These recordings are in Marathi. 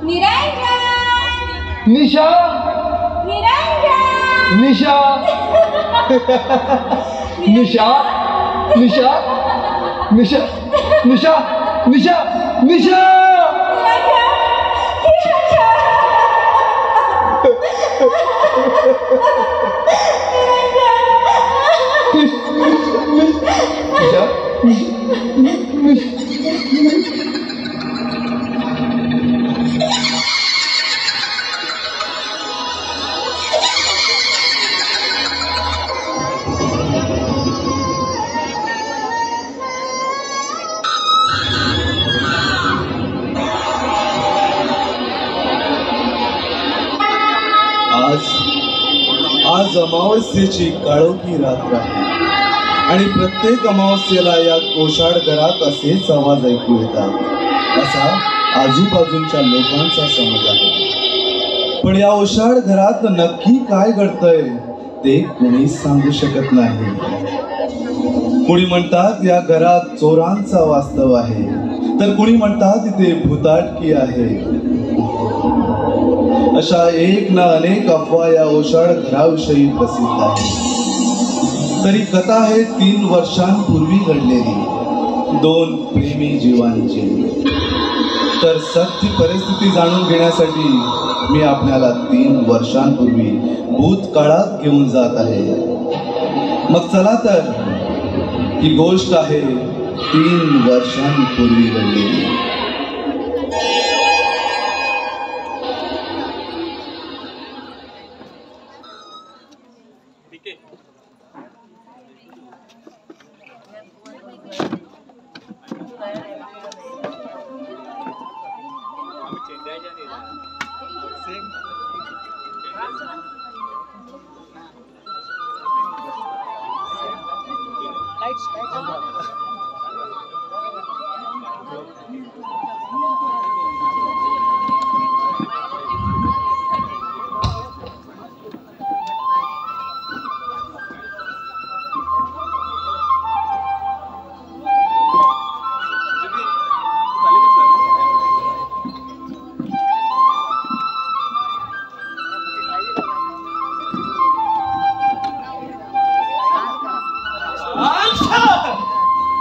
निरंजन निशा निरंजन निशा निशा निशा निशा निशा निशा निशा आज अमावस्येची काळोखी रात्र आहे आणि प्रत्येक अमावस्येला या कोशाड घरात असेच आवाज ऐकू येतात असा आजूबाजूच्या लोकांचा समज आहे. पण या ओशाड घरात नक्की काय घडतंय ते कोणीच सांगू शकत नाही. कोणी म्हणतात या घरात चोरांचा वास्तव आहे, तर कोणी म्हणतात इथे भूताटकी आहे. अशा एक ना अनेक अफवा या ओशाड घराविषयी प्रसिद्ध आहे. तरी कथा आहे 3 वर्षांपूर्वी घडलेली 2 प्रेमी जीवांची. तर सत्य परिस्थिती जाणून घेण्यासाठी मी आपल्याला 3 वर्षांपूर्वी भूतकाळात घेऊन जात आहे. मग चला तर ही गोष्ट आहे 3 वर्षांपूर्वी घडलेली.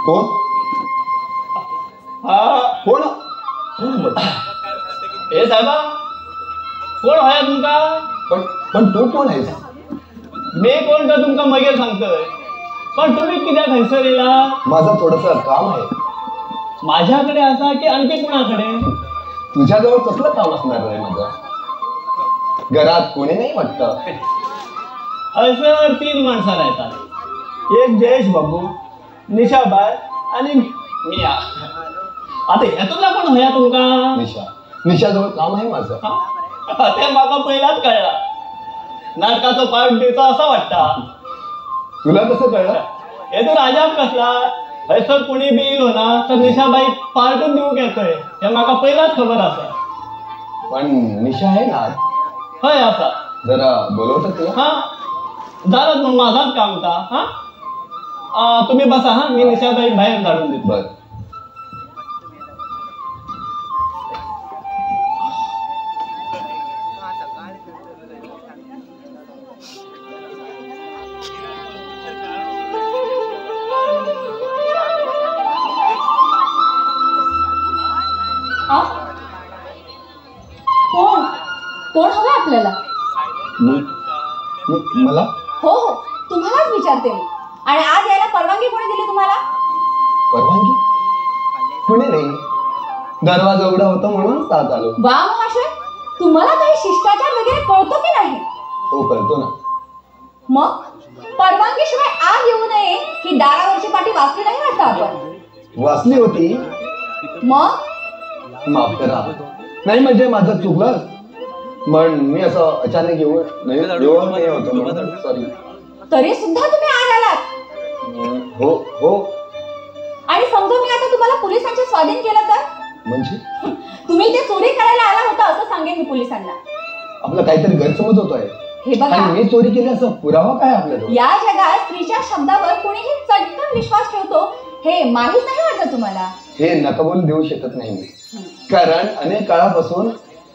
कोण कोण ए साहेबा कोण आहे तुमका? पण तू कोण आहेस? मी कोण तर तुमका मगे सांगतोय. पण तुम्ही कित्याक हंसर येला? माझं थोडंसं काम आहे. माझ्याकडे असा की आणखी कुणाकडे? तुझ्याजवळ कसलं काम असणार आहे माझं? घरात कोणी नाही वाटतं. हंसर 3 माणसं राहतात. एक जयेश बाबू, निशाबाई आणि मी. आता यातूनला कोण होया तुमका? निशाजवळ काम आहे माझं. ते माका पहिलाच कळला. नाटकाचा पार्ट द्यायचा असा वाटता. तुला कसं कळलं? हे तू राजा कसला हयसर कोणी बी येईल ना तर निशाबाई पार्टून देऊ येतोय हे माका पहिलाच खबर असा. पण निशा आहे ना? होय असा. जरा बोलवत तुला? हा झालं मग माझाच काम होता. हा तुम्ही बसा. हा मी निशाबाई बाहेर काढून देतो. बर. कोण कोण हवं आपल्याला? मला? हो हो तुम्हालाच विचारते मी. आणि आज यायला परवानगी कोणी दिली तुम्हाला? परवानगी? कुणी नाही. दरवाजा उघडा होता म्हणून साथ आलो. वा महाशय, तुम्हाला काही शिष्टाचार वगैरे कळतो की नाही? हो कळतो ना. मग परवानगी शिवाय आत येऊ नये ही दारावरची पाटी वाचली नाही वाटतं आपण? वाचली होती. मग माफ करा. नाही म्हणजे माझं चुकलं. पण मी असं अचानक येऊन नाही होतो. सॉरी. तरी सुद्धा तुम्ही आज आलात? हो हो. आणि समजा मी आता तुम्हाला पोलिसांच्या स्वाधीन केलं तर? म्हणजे तुम्ही ते चोरी करायला आला होता असं सांगेन मी पोलिसांना. आपलं काहीतरी गैरसमज होतोय. हे बघा, मी चोरी केली असं पुरावा काय आपल्याला? या जगात स्त्रीच्या शब्दावर कोणीही चटकन विश्वास ठेवतो हे माहित नाही वाटत तुम्हाला? हे नकबूल देऊ शकत नाही मी. कारण अनेक काळापासून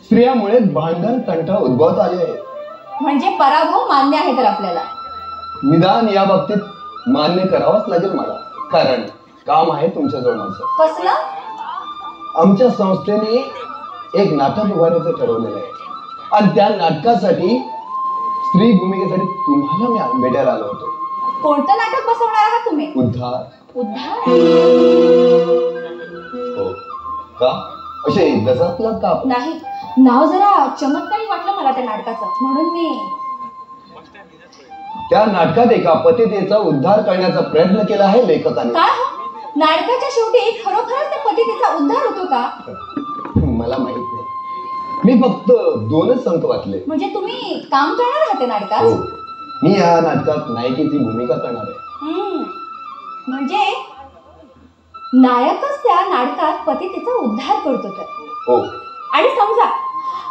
स्त्रियामुळे भांडण तंटा उद्भवत आले आहे. म्हणजे पराभव मान्य आहे तर आपल्याला. निदान या बाबतीत मान्य करावंच लागेल मला, कारण काम आहे तुमच्याजवळ माझं. कसलं? आमच्या संस्थेने एक नाटक उभारायचं ठरवलेलं आहे आणि त्या नाटकासाठी स्त्री भूमिकेसाठी तुम्हाला मी भेटायला आलो होतो. कोणतं नाटक बसवणार आहात तुम्ही? उद्धार. उद्धार? हो का? असे दसातला का? नाही, नाव जरा चमत्कारी वाटलं मला त्या नाटकाचं, म्हणून मी. त्या नाटकात एका पतितेचा उद्धार करण्याचा प्रयत्न केला आहे लेखकाने. काय हो? नाटकाच्या शेवटी खरोखरच त्या पतितेचा उद्धार होतो का? मला माहित नाही, मी फक्त 2च अंक वाचले. म्हणजे तुम्ही काम करणार आहात त्या नाटकात? हो, मी या नाटकात नायिकेची भूमिका करणार आहे. म्हणजे नायकच त्या नाटकात पतितेचा उद्धार करतो तर? हो. आणि समजा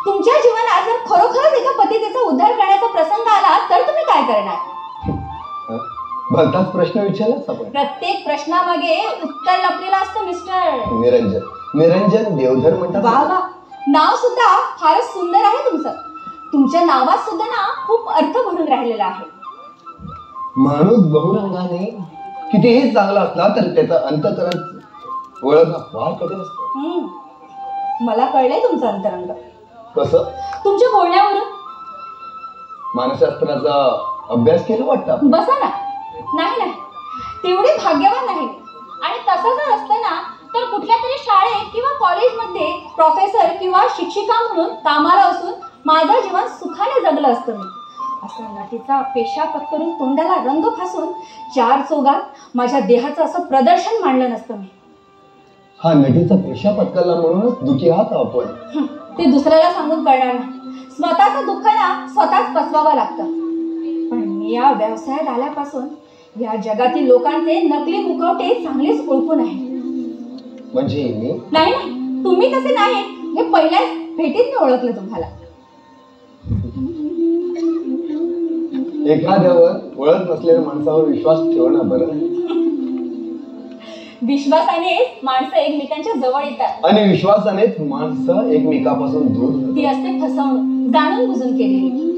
तुमच्या जीवनात जर खरोखरच एका पतितेचा उद्धार करण्याचा प्रसंग आला तर तुम्ही काय करणार? भलताच प्रश्न विचारलाच आपण. प्रत्येक प्रश्नामागे उत्तर लपलेलं असतं मिस्टर. निरंजन देवधर म्हणतात. वा वा, नाव सुद्धा फारच सुंदर आहे तुमचं. तुमच्या नावात सुद्धा ना खूप अर्थ भरून राहिलेला आहे. माणूस बहुरंगाने कितीही चांगला असला तर त्याचा अंतःकरण ओळखणं फार कठीण असतं. मला कळलंय तुमचं अंतरंग. कसं? तुमच्या बोलण्यावरून. मानसशास्त्राचा अभ्यास केला वाटतं. बसा ना. नाही, तेवढे भाग्यवान नाही. आणि तसं जर असतं ना तर कुठल्या तरी शाळेत किंवा कॉलेजमध्ये प्रोफेसर किंवा शिक्षिका म्हणून कामाला असून माझं जीवन सुखाने जगलं असतं मी. असा नटीचा पेशा पत्करून तोंडाला रंग फासून 4 चौघात माझ्या देहाचं असं प्रदर्शन मांडलं नसतं मी. हा नटीचा पेशा पत्करला म्हणूनच दुखी आहात आपण. ते दुसऱ्याला सांगून कळणार नाही. स्वतःचं दुःख ना स्वतःच पचवावं लागतं. पण मी या व्यवसायात आल्यापासून या जगातील लोकांचे नकली मुखवटे चांगलेच ओळखून आहे. म्हणजे नाही, तुम्ही तसे नाही, हे पहिल्याच भेटीत मी ओळखलं तुम्हाला. एखाद्यावर ओळख नसलेल्या माणसावर विश्वास ठेवणं बरं नाही. विश्वासानेच माणसं एकमेकांच्या जवळ येतात आणि विश्वासानेच माणसं एकमेकापासून दूर. ती असते फसवणूक, जाणून बुजून केलेली.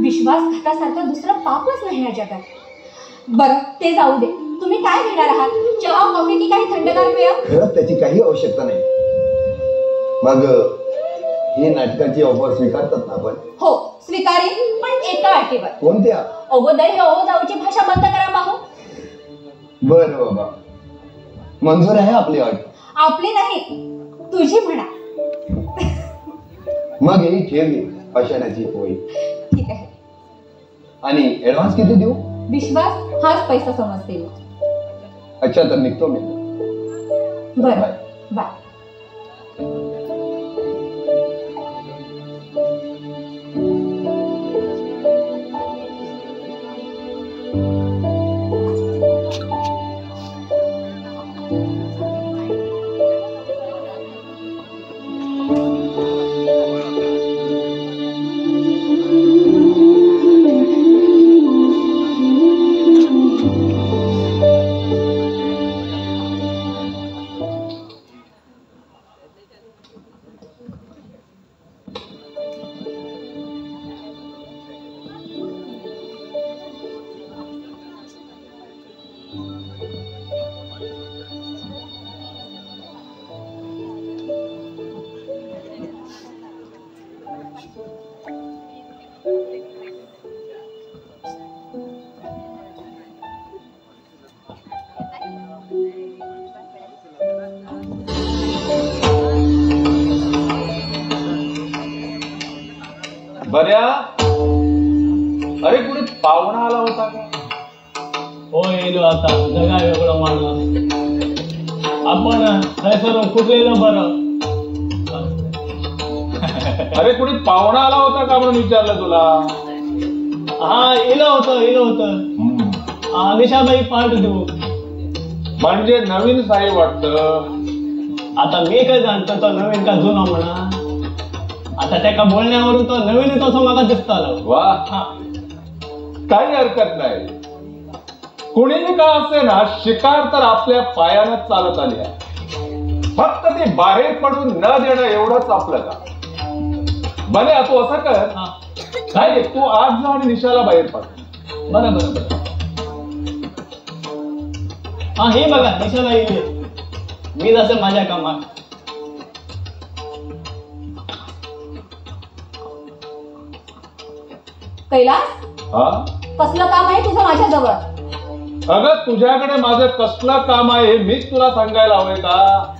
विश्वासघातासारखं दुसरं पापच नाही या जगात. बरं, ते जाऊ दे. तुम्ही काय घेणार आहात? चहा, कॉफी की काही थंडगार पेय? खरंच त्याची काही आवश्यकता नाही. मग ही नाटकाची ऑफर स्वीकारतात ना आपण? हो, स्वीकारेन, पण एका अटीवर. कोणत्या? अगोदर ही अहो जाऊची भाषा बंद करा पाहू. बरं बाबा, मंजूर आहे आपली अट. आपली नाही, तुझी म्हणा. मग ही ठेव घे पाषाणाची पोळी. ठीक आहे. आणि ऍडव्हान्स किती देऊ? विश्वास हाच पैसा समजते. अच्छा, तर निघतो मी. बरं, बाय. बऱ्या, अरे कुठे पाहुणा आला होता का? हो, येलो आता. जगा वेगळं माणूस. आपण काय सर्व कुठलेलो बरं. अरे कुठे पाहुणा आला होता का म्हणून विचारलं तुला. हा, येलं होतं. निशाबाई पार्ट देऊ. म्हणजे नवीन साहेब वाटतं. आता मी काय जाणतो तो नवीन का जुना म्हणा. आता त्या बोलण्यावरून तो नवीनच असं मला दिसतं. वा, काही हरकत नाही. कुणीही का असे ना, शिकार तर आपल्या पायानं चालत आली आहे. फक्त ती बाहेर पडून न देणं एवढंच आपलं का. बने तू असं कर, हा काय तू आज जा आणि निशाला बाहेर पड. बरं बरं बरं. हा हे बघा निशाला येईल, मी जसं माझ्या कामात. कैलास, हा कसलं काम आहे तुझं माझ्याजवळ? अगं तुझ्याकडे माझं कसलं काम आहे मीच तुला सांगायला हवंय का?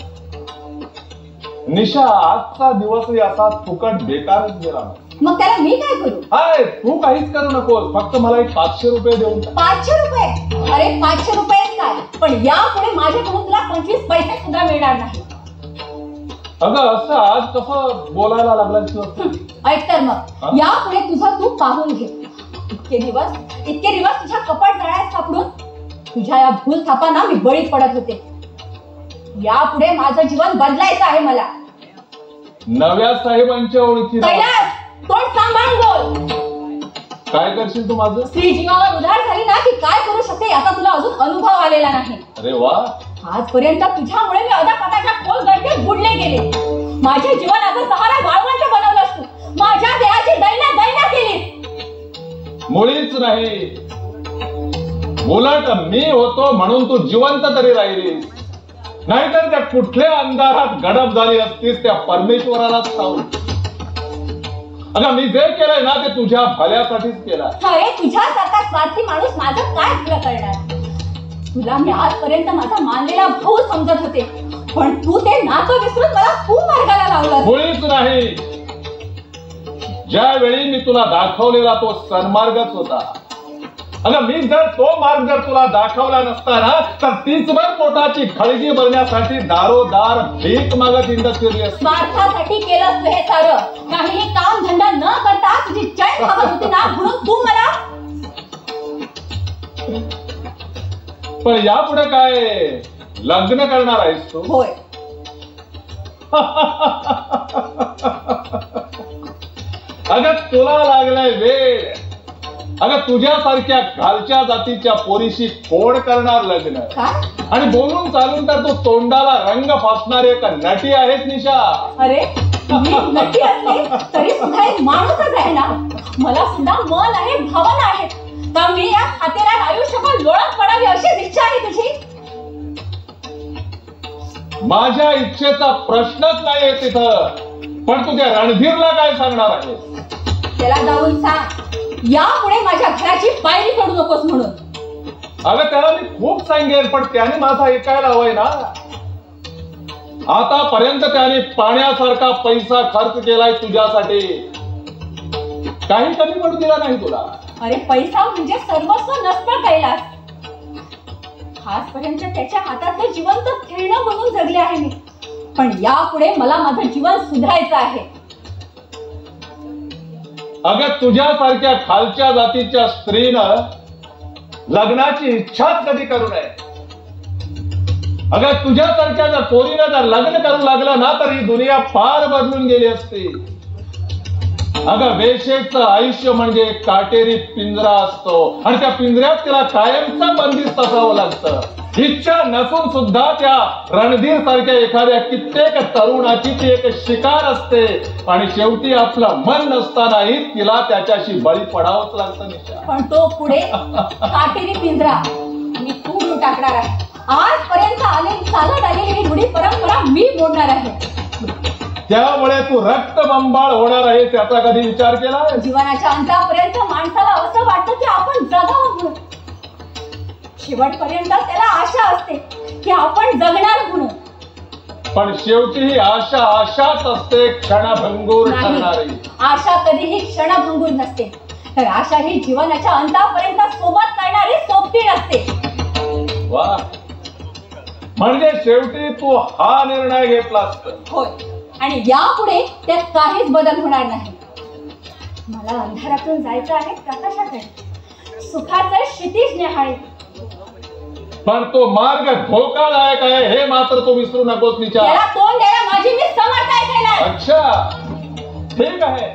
निशा, आजचा दिवसही असा फुकट बेकारच गेला. मग त्याला मी काय करू? हाय, तू काहीच करू नकोस, फक्त मला एक 500 रुपये देऊन टाक. 500 रुपये? अरे 500 रुपये काय, पण यापुढे माझ्याकडून तुला 25 पैसे सुद्धा मिळणार नाही. अगं असं आज कसं बोलायला लागला तू? ऐक तर मग, यापुढे तुझं तू पाहून घे. इतके दिवस तुझ्या कपाट जाळ्यात सापडून तुझ्या या भूल थापांना मी बळी पडत होते. यापुढे माझं जीवन बदलायचं आहे मला. नव्या साहेबांच्या ओळखी कैलास, तोंड सांभाळून बोल. काय करशील तू माझं? स्त्री जीवावर उधार झाली ना की काय करू शकते याचा तुला अजून अनुभव आलेला नाही. अरे वा, आजपर्यंत तुझ्यामुळे मी अदापताच्या खोल गड्ड्यात बुडले गेले. माझे जीवनाचा सहारा वाळवंट बनवलंस तू. माझ्या देहाची दैना केलीस. मुळीच नाही. उलट मी होतो म्हणून तू जिवंत तरी राहिलीस, नाहीतर त्या कुठल्या अंधारात गडप झाली असतीस त्या परमेश्वरालाच ठाऊक. अगं मी जे केलंय ना ते तुझ्या भल्यासाठीच केलं. अरे तुझ्यासारखा स्वार्थी माणूस माझं काय भलं करणार? तुला मी आजपर्यंत माझा मानलेला भाऊ समजत होते, पण तू ते नातं विसरून मला तू मार्गाला लावलं. मुळीच नाही. ज्यावेळी मी तुला दाखवलेला तो सन्मार्गच होता. अगं मी जर तो मार्ग जर तुला दाखवला नसता ना तर तीच भर पोटाची खळगी भरण्यासाठी दारोदार भीक मागत हिंडत फिरली असती. स्वार्थासाठी केलंस तू हे सारं. काहीही काम धंदा न करता तुझी चैन भागत होती ना, म्हणून तू मला. पण यापुढे काय लग्न करणार आहेस तू? होय. अगं तुला लागलाय वेळ. अगं तुझ्यासारख्या खालच्या जातीच्या पोरीशी कोण करणार लग्न? काय? आणि बोलून चालून तर तू तोंडाला रंग फासणारी एक नटी आहेस निशा. अरे मी नटी असले तरी सुद्धा एक माणूसच आहे ना. मला सुद्धा मन आहे, भावना आहेत. तर मी या खातेरात आयुष्यभर लोळत पडावी अशीच इच्छा आहे तुझी? माझ्या इच्छेचा प्रश्नच नाहीये तिथं. पण तू त्या रणधीरला काय सांगणार आहे? त्याला जाऊन सांग यापुढे माझ्या घराची पायरी पडू नकोस म्हणून. अगं त्याला मी खूप सांगेन, पण त्याने माझा ऐकायला हवंय ना. आतापर्यंत त्याने पाण्यासारखा पैसा खर्च केलाय तुझ्यासाठी, काही कमी पडू दिला नाही तुला. अरे पैसा म्हणजे सर्वस्व नसतं कैलास. आजपर्यंत त्याच्या हातातलं जिवंत खेळणं बनून जगले आहे मी, पण यापुढे मला माझं जीवन सुधारायचं आहे. अगं तुझ्यासारख्या खालच्या जातीच्या स्त्रीनं लग्नाची इच्छाच कधी करू नये. अगं तुझ्यासारख्या जर पोरीनं जर लग्न करू लागलं ना तर ही दुनिया फार बदलून गेली असती. अगं वेश्येचं आयुष्य म्हणजे काटेरी पिंजरा असतो आणि त्या पिंजऱ्यात तिला कायमचं बंदिस्त असावं लागतं. इच्छा नसून सुद्धा त्या रणधीर सारख्या एखाद्या कित्येक तरुणाची ती एक शिकार असते आणि शेवटी आपलं मन नसतानाही तिला त्याच्याशी बळी पडावंच लागतं निशा. पण तो पुढे काटेरी पिंजरा मी तोडून टाकणार आहे. आजपर्यंत चालत आलेली ही रूढी परंपरा मी मोडणार आहे. त्यामुळे तू रक्तबंबाळ होणार आहे त्याचा कधी विचार केला? जीवनाच्या अंतापर्यंत माणसाला असं वाटतं की आपण जगावं म्हणून. शेवटपर्यंत त्याला आशा असते की आपण जगणार म्हणून. पण शेवटी ही आशा आशाच असते, क्षणभंगूर ठरणारी. आशा कधीही क्षणभंगूर नसते, तर आशा ही जीवनाच्या अंतापर्यंत सोबत करणारी सोबती असते. वा, म्हणजे शेवटी तू हा निर्णय घेतलास. होय, आणि यापुढे त्यात काहीच बदल होणार नाही. मला अंधारातून जायचं आहे प्रकाशाकडे, सुखाचं क्षितिज न्याहाळी. पण तो मार्ग धोकादायक आहे हे मात्र तू विसरू नकोस निशा. त्याला तोंड द्यायला माझी मी समर्थ आहे. अच्छा, ठीक आहे.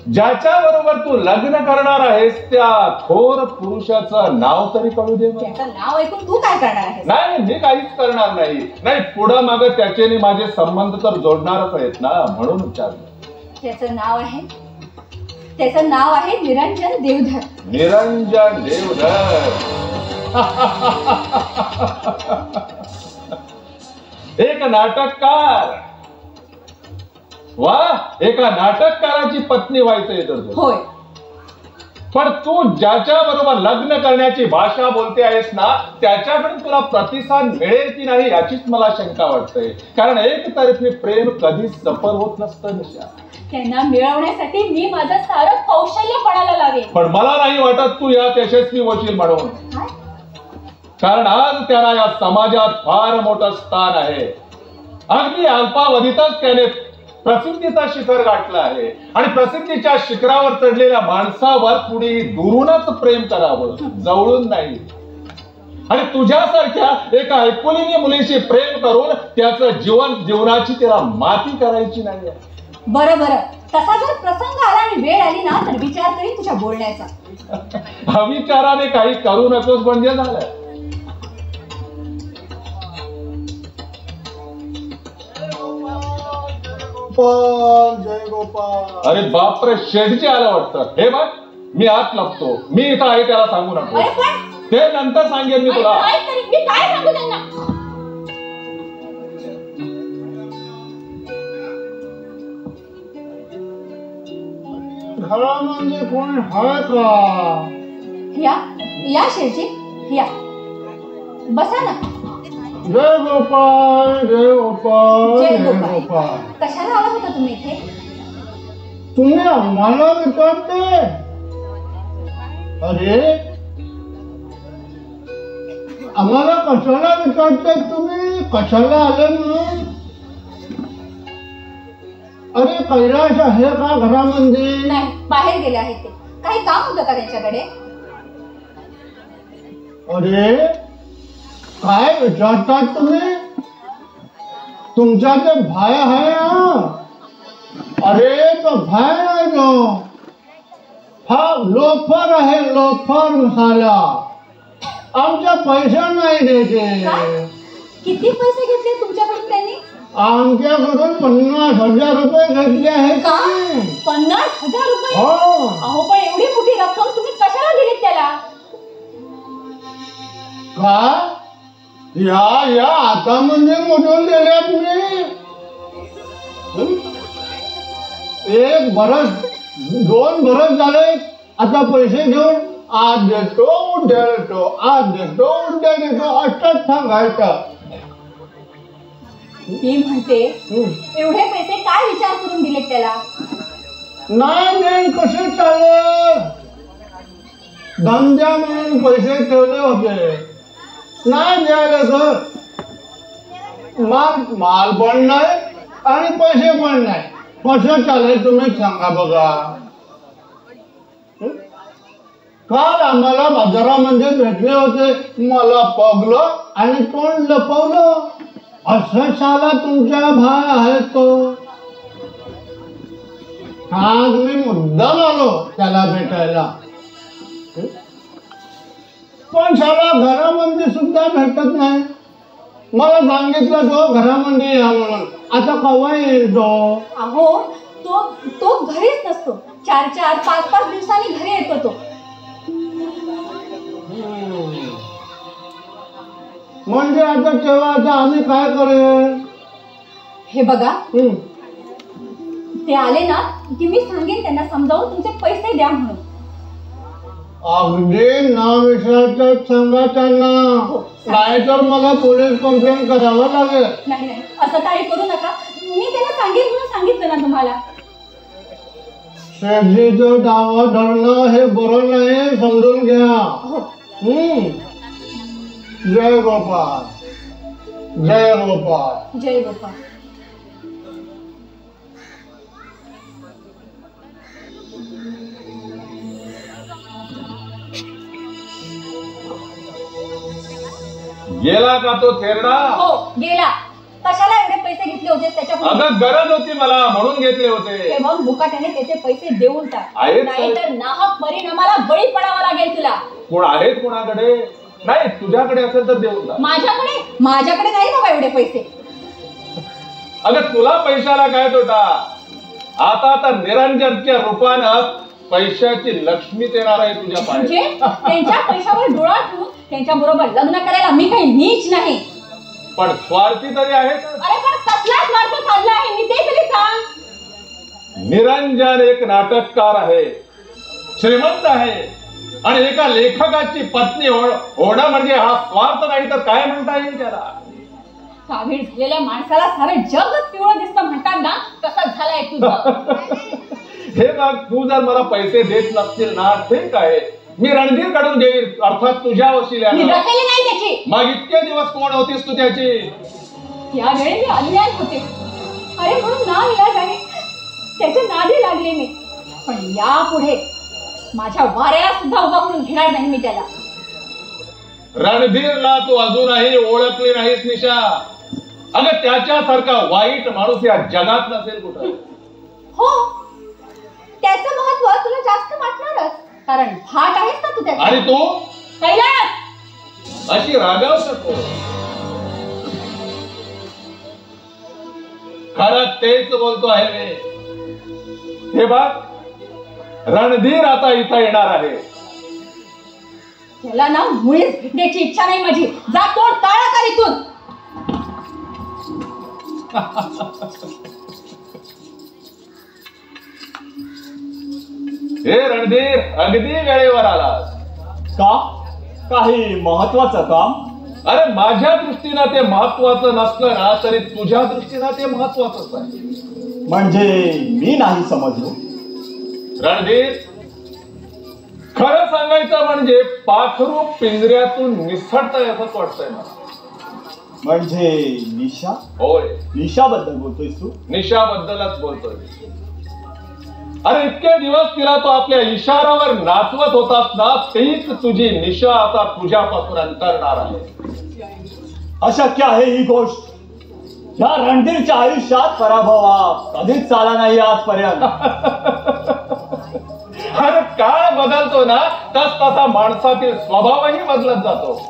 ज्याच्या बरोबर तू लग्न करणार आहेस त्या थोर पुरुषाचं नाव तरी कळू दे मला. त्याचं नाव ऐकून तू काय करणार आहेस? नाही मी काहीच करणार नाही. नाही पुढं माग त्याचे माझे संबंध तर जोडणारच आहेत ना, म्हणून विचारलं. त्याचं नाव आहे निरंजन देवधर. निरंजन देवधर. एक नाटककार. वा, एका नाटककाराची पत्नी व्हायचंय तर तू. होय. पण तू ज्याच्या बरोबर लग्न करण्याची भाषा बोलते आहेस ना, त्याच्याकडून तुला प्रतिसाद मिळेल की नाही याचीच मला शंका वाटते. कारण एकतर्फी प्रेम कधीच सफल होत नसतं निशा. त्यांना मिळवण्यासाठी मी माझं सारं कौशल्य पणाला लावेन. पण मला नाही वाटत तू यात यशस्वी होशील म्हणून. काय? कारण आज त्याला या समाजात फार मोठं स्थान आहे. अगदी अल्पावधीतच त्याने प्रसिद्धीचा शिखर गाठला आहे आणि प्रसिद्धीच्या शिखरावर चढलेल्या माणसावर पुढे दुरूनच प्रेम करावं, जवळून नाही. आणि तुझ्यासारख्या एका ऐकुलिनी मुलीशी प्रेम करून त्याचं जीवनाची त्याला माती करायची नाही. बरं तसा जर प्रसंग आला आणि वेळ आली ना तर विचार करीन तुझ्या बोलण्याचा. अविचाराने काही करू नकोस म्हणजे झालं. जय गोपाल. अरे बापरे, शेठजी आलं वाटतं. हे बघ मी आत लपतो. मी इथं आहे त्याला सांगू नको. अरे पण ते नंतर सांगेन मी तुला. मी काय सांगू त्यांना? घरामध्ये कोण आहे का? या शेठजी या, बसा ना. जय गोपाल. जय गोपाल. जय जय गोपाल. गोपाल. कशाला आला होता तुम्ही इथे? तुम्ही आम्हाला विचारते? अरे आम्हाला कशाला विचारते तुम्ही? कशाला आले म्हणून? अरे कैलाश आहे का घरामध्ये? नाही, बाहेर गेले आहेत ते. काही काम होतं का त्यांच्याकडे? अरे काय विचारतात तुम्ही? तुमचा ते भाई आहे ना? अरे तो भाई नाही तो, हा लोफर आहे, लोफर झाला. आमच्या पैसा नाही देते. काय? किती पैसे घेतले तुमच्याकडून त्यांनी? आमच्याकडून 50,000 रुपये घेतले आहेत. का? 50,000 रुपये? हो. अहो पण एवढी मोठी रक्कम तुम्ही कशाला दिलीत त्याला? का? या आता म्हणजे मोठून दिल्यात मी. एक बरस 2 बरस झाले आता पैसे घेऊन आज देतो उद्या देतो, आज देतो उद्या देतो असंच सांगायचं. मी म्हणते एवढे पैसे काय विचार करून दिलेत त्याला? नाही देईन कसे चालेल? धंद्या म्हणून पैसे ठेवले होते, नाही द्यायला तर माल पण नाही आणि पैसे पण नाही. कसं चालेल तुम्ही सांगा बघा. काल आम्हाला बाजारामध्ये भेटले होते, मला पगलं आणि तोंड लपवलं. असं साला तुमचा भाई आहे तो. आज मी मुद्दाम आलो त्याला भेटायला, पण साला घरामध्ये सुद्धा भेटत नाही. मला सांगितलं तो घरामध्ये या म्हणून. आता केव्हा येईल तो? अहो तो घरीच नसतो. 4-4, 5-5 दिवसांनी घरी येतो तो. म्हणजे आता तेव्हा आता आम्ही काय करेल? हे बघा, ते आले ना की मी सांगेन त्यांना समजावून तुमचे पैसे द्या म्हणून. अगदी ना विचारतात सांगा त्यांना, नाहीतर मला पोलीस कंप्लेंट करावं लागेल. नाही असं काही करू नका. मी त्यांना सांगेन म्हणून सांगितलं ना तुम्हाला. शेठजीचं दावा धरणं हे बरं नाही, समजून घ्या. जय गोपाल. जय गोपाल. जय गोपाल. गेला का तो थेरडा? हो गेला. कशाला एवढे पैसे घेतले होते त्याच्याकडून? अगं गरज होती मला म्हणून घेतले होते. हे मग मुकाट्याने त्याचे पैसे देऊन टाक, आहेत नाहीतर नाहक परिणामाला बळी पडावा लागेल तुला. कोण आहेत कोणाकडे? नाही तुझ्याकडे असेल तर देऊन टाक. माझ्याकडे नाही बाबा एवढे पैसे. अगं तुला पैशाला काय तोटा? आता तर निरंजनच्या रूपानं पैशाची लक्ष्मीच येणार आहे तुझ्या म्हणजे पायात. त्यांच्या पैशावर डोळा ठेवून त्यांच्या बरोबर लग्न करायला मी काही नीच नाही. पण स्वार्थी तरी आहे का? अरे पण कसला स्वार्थ साधला आहे मी ते तरी सांग. निरंजन एक नाटककार आहे, श्रीमंत आहे आणि एका लेखकाची पत्नी होणं म्हणजे हा स्वार्थ नाही तर काय म्हणता येईल त्याला? कावीळ झालेल्या माणसाला सारं जगच पिवळं दिसतं म्हणतात ना, तसंच झालंय तुझं. हे बघ, तू जर मला पैसे देत नसतील ना ठीक आहे, मी रणधीर कडून घेईल, अर्थात तुझ्या मी वशिल्यानं. रखलेली नाही त्याची. मग इतके दिवस कोण होतीस तू त्याची? त्यावेळी मी अज्ञान होते, अरे म्हणून ना इलाजाने त्याच्या नादी लागले मी. पण यापुढे माझ्या वाऱ्याला सुद्धा उभा करून घेणार नाही मी त्याला. रणधीरला तू अजूनही ओळखली नाहीस निशा. अगं त्याच्यासारखा वाईट माणूस या जगात नसेल कुठं. हो, त्याचं महत्व तुला जास्त वाटणारच, कारण भाट आहेस ना तू त्याचा. आणि तू कैलास, अशी रागावू शकतो? खरं तेच बोलतो आहे मी. हे बघ, रणधीर आता इथं येणार आहे. त्याला ना मुळीच भेटण्याची इच्छा नाही माझी. जा तोड काढा कर इथून. हे रणधीर, अगदी वेळेवर आलास. का? काही महत्वाचं काम? अरे माझ्या दृष्टीनं ते महत्वाचं नसलं ना तरी तुझ्या दृष्टीनं ते महत्वाचंच आहे. म्हणजे मी नाही समजलो. रणधीर, खरं सांगायचं म्हणजे पाखरू पिंजऱ्यातून निसटतंय असं वाटतंय मला. म्हणजे निशा? होय, निशाबद्दल बोलतोयस तू? निशाबद्दलच बोलतोय. अरे इतके दिवस तिला तो आपल्या इशारावर नाचवत होतास ना, तीच तुझी निशा आता तुझ्यापासून अंतरणार आहे. अशक्य आहे ही गोष्ट. या रणधीरच्या आयुष्यात पराभव हा कधीच झाला नाही आजपर्यंत. अरे काळ बदलतो ना तस तसा माणसातील स्वभावही बदलत जातो.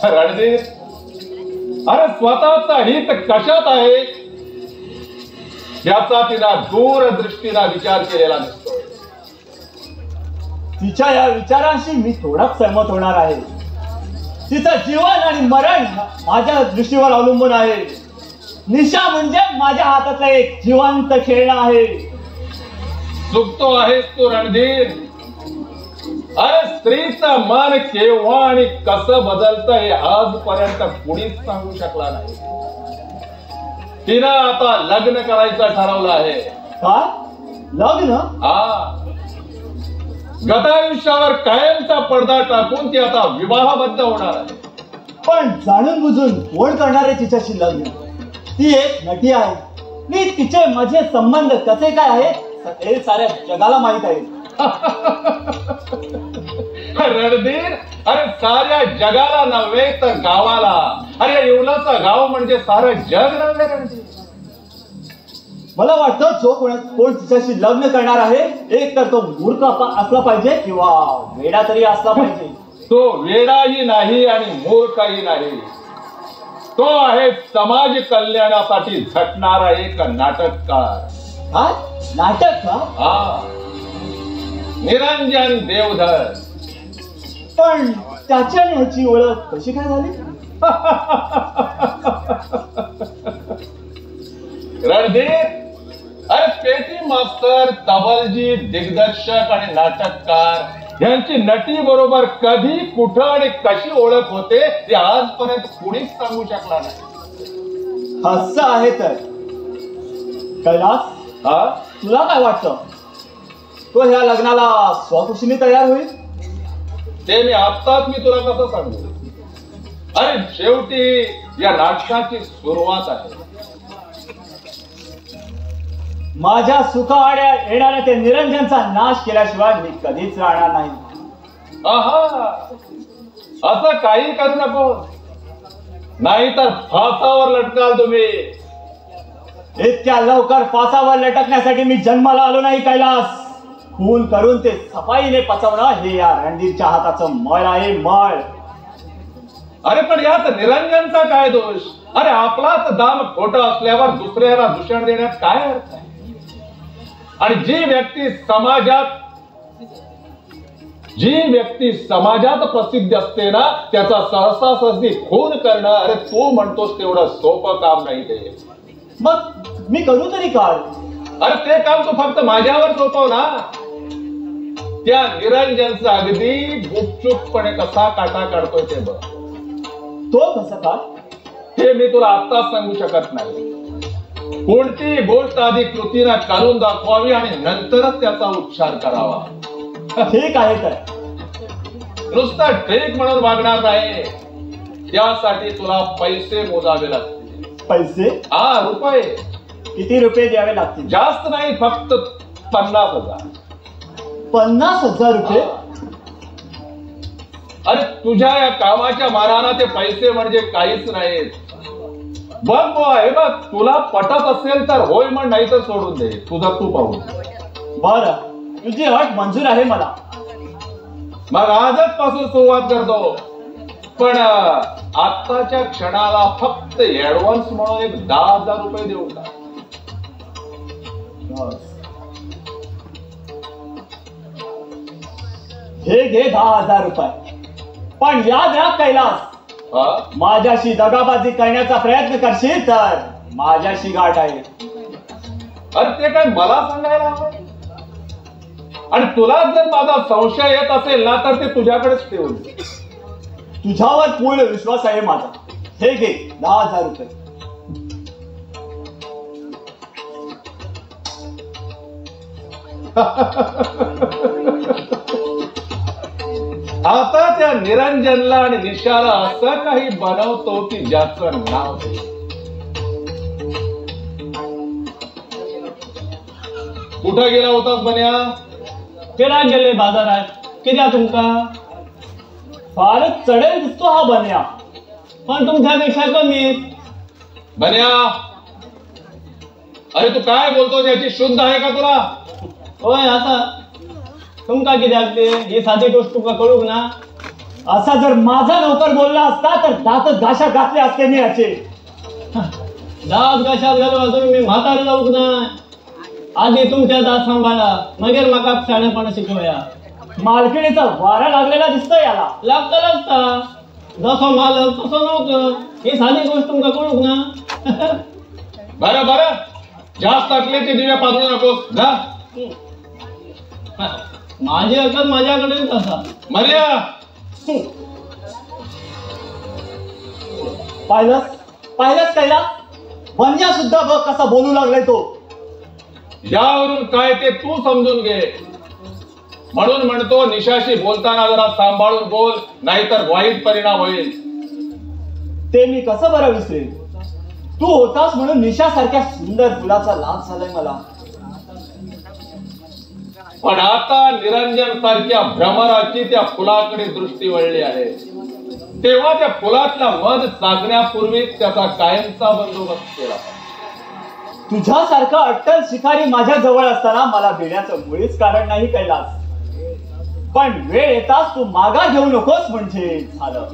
रणधीर, अरे स्वतःचा हित कशात आहे याचा तिला दूरदृष्टीला विचार केलेला दिसतो. तिच्या या विचारांशी मी थोडाच सहमत होणार आहे. तिचं जीवन आणि मरण माझ्या दृष्टीवर अवलंबून आहे. निशा म्हणजे माझ्या हातातलं एक जिवंत खेळणं आहे. चुकतो आहेस तू रणधीर. अरे स्त्रीचं मन केव्हा आणि कसं बदलतं हे आजपर्यंत कुणीच सांगू शकला नाही. तिनं आता लग्न करायचं ठरवलं आहे. काय? लग्न? हा, गतायुष्यावर कायमचा पडदा टाकून ती आता विवाहबद्ध होणार आहे. पण जाणून बुजून कोण करणार आहे तिच्याशी लग्न? ती एक नटी आहे. मी तिचे माझे संबंध कसे काय आहेत हे साऱ्या जगाला माहित आहे. रणधीर, अरे साऱ्या जगाला नव्हे तर गावाला. अरे येवलाचं गाव म्हणजे सारं जग नव्हे रणधीर. मला वाटतं जो कोण तिच्याशी लग्न करणार आहे एक तर तो मूर्ख असला पाहिजे किंवा वेडा तरी असला पाहिजे. तो वेडाही नाही आणि मूर्खही नाही. तो आहे समाज कल्याणासाठी झटणारा एक नाटककार. काय? नाटक का? हा, निरंजन देवधर. पण त्याच्या आणि ह्याची ओळख कशी काय झाली? रणधीर, अरे पेटी मास्तर, तबलजी, दिग्दर्शक आणि नाटककार यांची नटी बरोबर कधी कुठं आणि कशी ओळख होते ते आजपर्यंत कुणीच सांगू शकला नाही. असं आहे तर कैलास, हा, तुला काय वाटतं? तो ह्या लग्नाला स्वखुशीने तयार होईल? ते मी आत्ताच मी तुला कसं सांगू. अरे शेवटी या नाटकाची सुरुवात आहे. माझ्या सुखावाड्या येणाऱ्या ते निरंजनचा नाश केल्याशिवाय मी कधीच राहणार नाही. आहा, असं काही करू नको. नाहीतर फासावर लटकाल तुम्ही. इतक्या लवकर फासावर लटकण्यासाठी मी जन्माला आलो नाही कैलास. खून करून ते सफाईने पचवणं हे या रणधीरच्या हाताचं मळ आहे, मळ. अरे पण यात निरंजनचा काय दोष? अरे आपलाच दाम खोटं असल्यावर दुसऱ्याला दूषण देण्यात काय अर्थ आहे? आणि जी व्यक्ती समाजात प्रसिद्ध असते ना, त्याचा सहजासहजी खून करणं, अरे तू म्हणतोस तेवढं सोपं काम नाही ते. मग मी करू तरी काय? अरे ते काम तू फक्त माझ्यावर सोपव ना. त्या निरंजनचा अगदी गुपचूपपणे कसा काटा काढतोय ते बघ. तो कसं काय? हे मी तुला आत्ताच सांगू शकत नाही. कोणती गोष्ट आधी कृतीनं करून दाखवावी आणि नंतरच त्याचा उच्चार करावा. ठीक आहे तर. नुसतं ट्रेक म्हणून वागणार नाही. त्यासाठी तुला पैसे मोजावे लागतील. पैसे? हा, रुपये. किती रुपये द्यावे लागतील? जास्त नाही, फक्त 50,000. 50,000 रुपये? अरे तुझ्या या कामाच्या मानानं ते पैसे म्हणजे काहीच नाहीत. बघ बुवा, हे बघ, तुला पटत असेल तर होय म्हण, नाही तर सोडून दे. तुझा तू पाहू. बरं, तुझी अट मंजूर आहे मला. मग आजच पासून सुरुवात करतो. पण आत्ताच्या क्षणाला फक्त ऍडव्हान्स म्हणून एक 10,000 रुपये देऊ का? हे घे 10,000 रुपये. पण याद राख कैलास, माझ्याशी दगाबाजी करण्याचा प्रयत्न करशील तर माझ्याशी गाठ आहे. अरे ते काय मला सांगायला हवं? आणि तुला जर माझा संशय येत असेल ना, तर ते तुझ्याकडेच ठेवून. तुझ्यावर पूर्ण विश्वास आहे माझा. हे घे 10,000 रुपये. आता त्या निरंजनला आणि निशाला असं काही बनवतो की ज्याचं नाव दे. कुठं गेला होतास बन्या? केला गेले बाजारात. किती तुमका? फारच चढेल दिसतो हा बन्या, पण तुमच्यापेक्षा कमी. बन्या, अरे तू काय बोलतो? याची शुद्ध आहे का तुला? होय, असा तुमका किती लागते? ही साधी गोष्ट तुमका कळूक ना. असा जर माझा नोकर बोलला असता तर दातच घाशात घातले असते मी याचे. दात घाशात घालू तुम्ही मी म्हातारे जाऊक ना. आधी तुमच्या दात सांभाळा, मगर मका शाळेपणा शिकवया. मालकिणीचा वारा लागलेला दिसतोय याला. लागता जसं मालक तसं नव्हतं. ही साधी गोष्ट तुमका कळूक ना. बरं बरं, जास्त अकलेचे दिव्या पाजू नकोस. जा. माझी अकल माझ्याकडे तसा. मर्या, पाहिलंच कैला? बंजा सुद्धा बघ कसा बोलू लागलाय तो. यावरून काय ते तू समजून घे. म्हणून म्हणतो, निशाशी बोलताना जरा सांभाळून बोल, नाहीतर वाईट परिणाम होईल. ते मी कसं बरं विसरेल? तू होतास म्हणून निशासारख्या सुंदर फुलाचा लाभ झालाय मला. पण आता निरंजन सारख्या भ्रमराची त्या फुलाकडे दृष्टी वळली आहे. तेव्हा त्या फुलातला मध चागण्यापूर्वीच त्याचा कायमचा बंदोबस्त केला. तुझ्यासारखा अट्टल शिकारी माझ्या जवळ असताना मला भिण्याचं मुळीच कारण नाही कैलास. पण वेळ येताच तू मागा घेऊ नकोस म्हणजे झालं.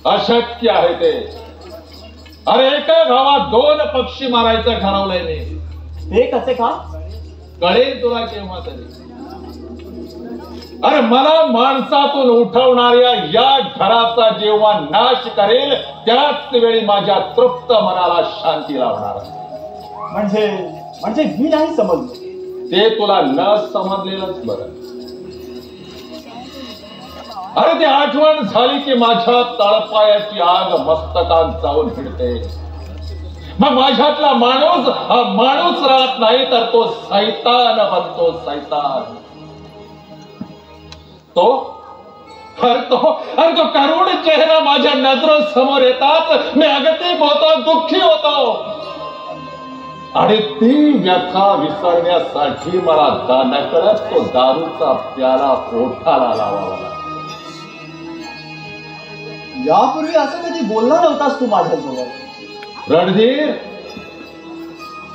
अशक्य आहे ते. अरे एका गावात 2 पक्षी मारायचं ठरवलंय मी. ते कसे का? कळेल तुला केव्हा तरी. अरे मला माणसातून उठवणाऱ्या या घराचा जेव्हा नाश करेल, त्याच वेळी माझ्या तृप्त मनाला शांती लावणार. म्हणजे मी नाही समजलो. ते तुला न समजलेलंच बरं. अरे ती आठवण झाली की माझ्या तळपायाची आग मस्तकात जाऊन फिरते. मग माझ्यातला माणूस राहत नाही, तर तो सैतान बनतो. सैतान तो करुण चेहरा माझ्या नजरेसमोर येतात, मी अगतिक होतो, दुःखी होतो. आणि ती व्यथा विसरण्यासाठी मला नकळत तो दारूचा प्याला पोटाला लावावा लागतो. यापूर्वी असं कधी बोलला नव्हतास तू माझ्याजवळ. रणधीर,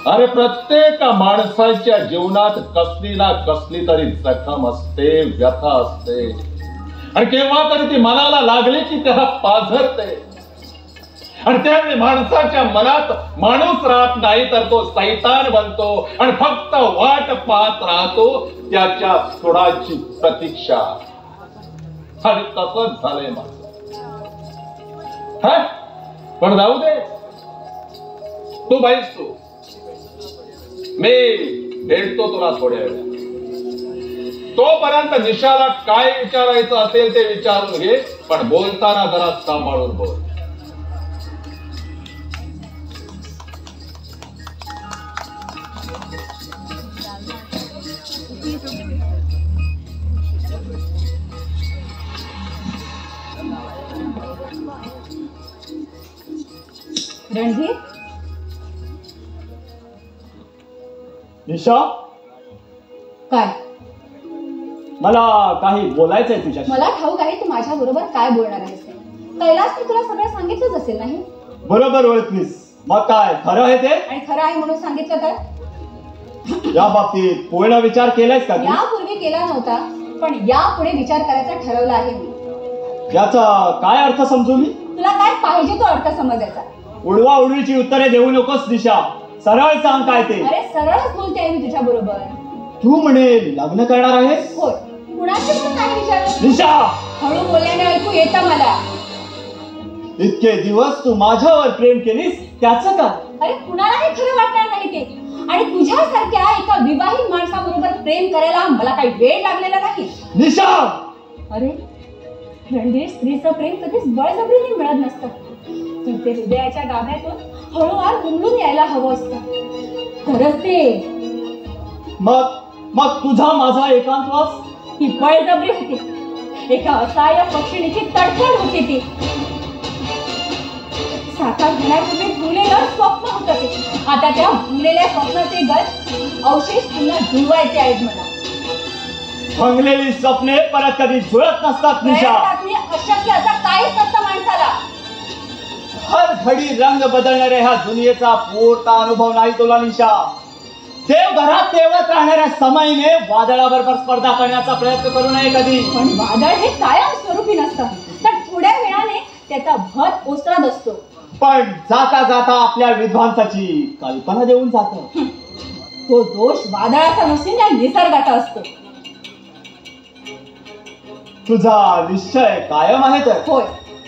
अरे प्रत्येक माणसाच्या जीवनात कसली ना कसली तरी जखम असते, व्यथा असते, आणि केव्हा तरी ती मनाला लागली की त्याला पाझरते, आणि त्यावेळी माणसाच्या मनात माणूस राहत नाही तर तो सैतान बनतो आणि फक्त वाट पाहत राहतो त्याच्या सुडाची प्रतीक्षा. आणि तसंच झालंय माझं. पण जाऊ दे, तू बाईस तू, मी भेटतो तुला थोड्या वेळा. तोपर्यंत निशाला काय विचारायचं असेल ते विचारून घे, पण बोलताना जरा सांभाळून बोल. रणधीर, निशा, काय? मला काही बोलायचंय तुझ्याशी. मला ठाऊक आहे तू माझ्या बरोबर काय बोलणार आहेस. कैलासने तुला सगळं सांगितलंच असेल नाही? बरोबर ओळखलीस. मग काय खरं आहे ते? आणि खरं आहे म्हणून सांगितलं तर? या बाबतीत पूर्ण विचार केलायस का तू? यापूर्वी केला नव्हता, पण यापुढे विचार करायचा ठरवलं आहे मी. याचा काय अर्थ समजू मी? तुला काय पाहिजे तो अर्थ समजायचा. उडवा उडवीची उत्तरे देऊ नकोस निशा. सरळ सांग काय ते. अरे सरळच बोलते आहे मी तुझ्या बरोबर. तू म्हणे लग्न करणार आहेस? होय. कुणाचे म्हणून नाही विचारलं. निशा, हळू बोलल्याने ऐकू येतं मला. इतके दिवस तू माझ्यावर प्रेम केलीस त्याचं का? अरे कुणालाही खरं वाटणार नाही ते. आणि तुझ्यासारख्या एका विवाहित माणसाबरोबर प्रेम करायला मला काही वेळ लागलेला नाही. निशा, अरे रणधीर, स्त्रीचं प्रेम कधीच बळजबरीने मिळत नसतं, तर ते हृदयाच्या गाभ्यातून हळूवार उमलून यायला हवं असतं. खरंच ते. मग तुझा माझा एकांतवास ही बळजबरी होती. एका असहाय्य पक्षिणीची तडफड होती ती. साकार होण्यापूर्वी भुलेलं स्वप्न होतं ते. आता त्या भुलेल्या स्वप्नाचे गज अवशेष पुन्हा जुळवायचे आहेत मला. भंगलेली स्वप्ने परत कधी जुळत नसतात निशा. प्रयत्नातनी अशक्य असं काहीच नसतं माणसाला. हर घडी रंग बदलणाऱ्या ह्या दुनियेचा पूर्ता अनुभव नाही तुला निशा. देवघरात तेवत राहणाऱ्या समयीने वादळाबरोबर स्पर्धा करण्याचा प्रयत्न करू नये कधी. पण वादळ हे कायम स्वरूपी नसतं, तर थोड्या वेळाने त्याचा भर ओसरत असतो. पण जाता जाता आपल्या विद्वांसाची कल्पना देऊन जात. तो दोष वादळाचा नसून या निसर्गाचा असतो. तुझा निश्चय कायम आहे तर? होय.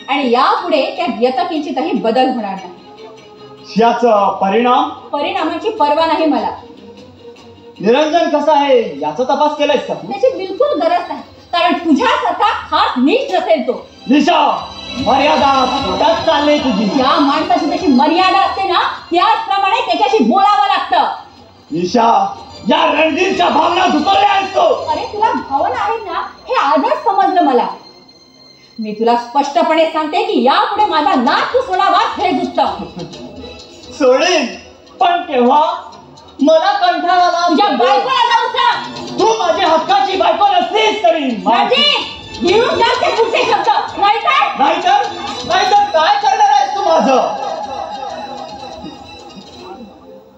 आणि यापुढे त्या यतकिंचितही बदल होणार नाही. याचा परिणामाची पर्वा नाही मला. निरंजन कसा आहे याचा तपास केलायस का तू? त्याची बिलकुल गरज नाही, कारण तुझ्यासारखा खास नीट नसेल तो. निशा, मर्यादा पोटात चालली तुझी. ज्या माणसाची त्याची मर्यादा असते ना, त्याचप्रमाणे त्याच्याशी बोलावं लागतं. निशा, या रणधीरच्या भावना दुखवल्या आहेस तू. अरे तुला भावना आहेत ना हे आजच समजलं मला. मी तुला स्पष्टपणे सांगते की यापुढे माझा नाक तू सोडावाच हे दुसतं. सोडीन, पण केव्हा? मला कंटाळा आला. तुझ्या बायकोला जाऊन सांग. तू माझी हक्काची बायको नसलीस तरी घेऊन जा ते पुढचे शब्द. नाहीतर काय करणार आहेस तू माझं?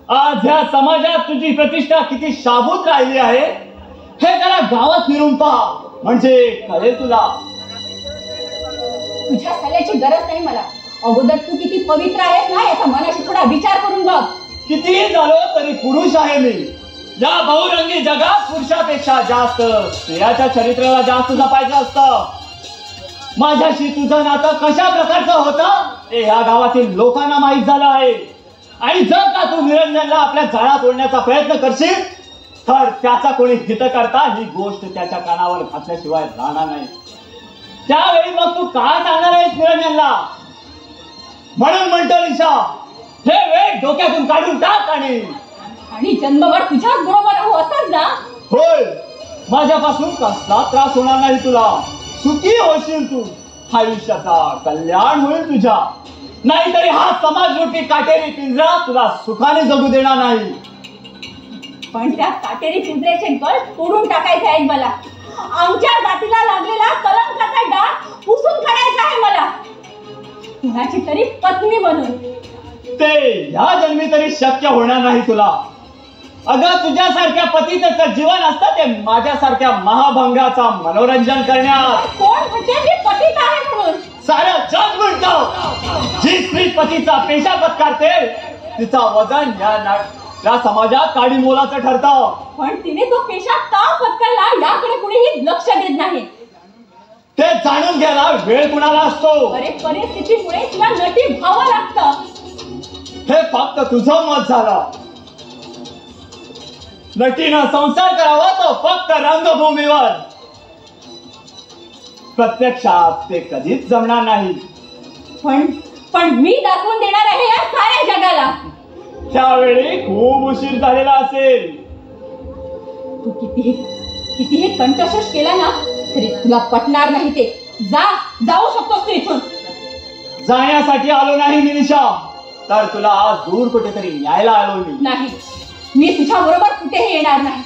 आज ह्या समाजात तुझी प्रतिष्ठा किती शाबूत राहिली आहे हे जरा गावात फिरून पहा, म्हणजे कळेल तुला. तुझ्या सल्ल्याची गरज नाही मला. अगोदर तू किती पवित्र आहेस ना याचा मनाशी थोडा विचार करून बघ. कितीही झालो तरी पुरुष आहे मी. या बहुरंगी जगात पुरुषापेक्षा जास्त स्त्रियाच्या चरित्राला जास्त जपायचं असतं. माझ्याशी तुझं नातं कशा प्रकारचं होतं हे ह्या गावातील लोकांना माहीत झालं आहे. आणि जर का तू निरंजनला आपल्या जाळ्यात ओढण्याचा प्रयत्न करशील तर त्याचा कोणी हित करता ही गोष्ट त्याच्या कानावर घातल्याशिवाय राहणार नाही. त्यावेळी मग तू काय सांगणार आहेस निरंजनला? म्हणून म्हणतो निशा, हे वेळ डोक्यातून काढून टाक. आणि जन्मभर तुझ्याच बरोबर राहू असंच ना? होय, माझ्यापासून कसला त्रास होणार नाही तुला. सुखी होशील तू. आयुष्याचा कल्याण होईल तुझ्या. नाहीतरी हा समाजरूपी काटेरी पिंजरा तुला सुखाने जगू देणार नाही. पण त्या काटेरी पिंजऱ्याचे गळ तोडून टाकायचे आहेत मला. आमच्या जातीला लागलेला कलंकाचा डाग पुसून काढायचा आहे मला. कुणाची तरी पत्नी म्हणून. ते ह्या जन्मी तरी शक्य होणार नाही तुला. अगं तुझ्यासारख्या पतीचं जीवन असतं ते माझ्यासारख्या महाभंगाचा मनोरंजन करण्यात. कोण म्हणते मी पतीत आहे म्हणून? सारं जग म्हणतो जी स्त्री पतीचा पेशा पत्कारते तिचा वजन या समाजात काडी मोलाचं ठरतं. पण तिने तो पेशा का पत्करला याकडे कुणीही लक्ष देत नाही. ते जाणून घ्यायला वेळ कुणाला असतो. अरे परिस्थितीमुळे तिला नटी व्हावं लागतं. हे फक्त तुझं मत झालं. नटीनं संसार करावा तो फक्त रंगभूमीवर. प्रत्यक्षात ते कधीच जमणार नाही. पण मी दाखवून देणार आहे या साऱ्या जगाला. त्यावेळी खूप उशीर झालेला असेल. तू कितीही कंठशोष केला ना तरी तुला पटणार नाही ते. जाऊ शकतोस तू इथून. जाण्यासाठी आलो नाही मी निशा, तर तुला आज दूर कुठेतरी न्यायला आलो मी. नाही, मी तुझ्या बरोबर कुठेही येणार नाही.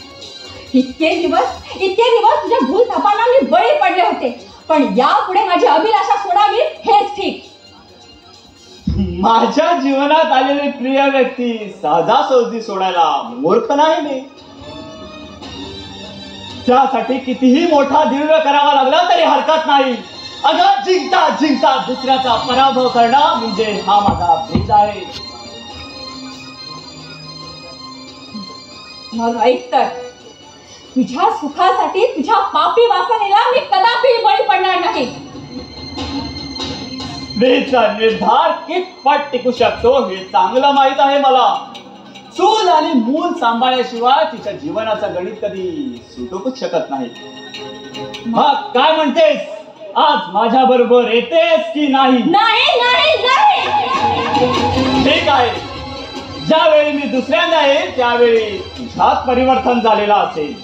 इतके दिवस तुझ्या भूल थापांना मी बळी पडले होते, पण यापुढे माझी अभिलाषा सोडावी हेच ठीक. माझ्या जीवनात आलेली प्रिय व्यक्ती सहजासहजी सोडायला मूर्ख नाही मी. त्यासाठी कितीही मोठा दिव्य करावा लागला तरी हरकत नाही. अगं जिंकता जिंकता दुसऱ्याचा पराभव करणं म्हणजे हा माझा भेद आहे. मग ऐक तर, तुझ्या सुखासाठी तुझ्या पापी वासनेला मी कदापि बळी पडणार नाही. स्त्रीचा निर्धार कितपत टिकू शकतो हे चांगलं माहित आहे मला. चूल आणि मूल सांभाळल्याशिवाय तिच्या जीवनाचं गणित कधी सुटूच शकत नाही. मग काय म्हणतेस, आज माझ्या बरोबर येतेस की नाही? नाही नाही नाही. ठीक आहे, ज्यावेळी मी दुसऱ्यांदा येईल त्यावेळी तुझ्यात परिवर्तन झालेलं असेल.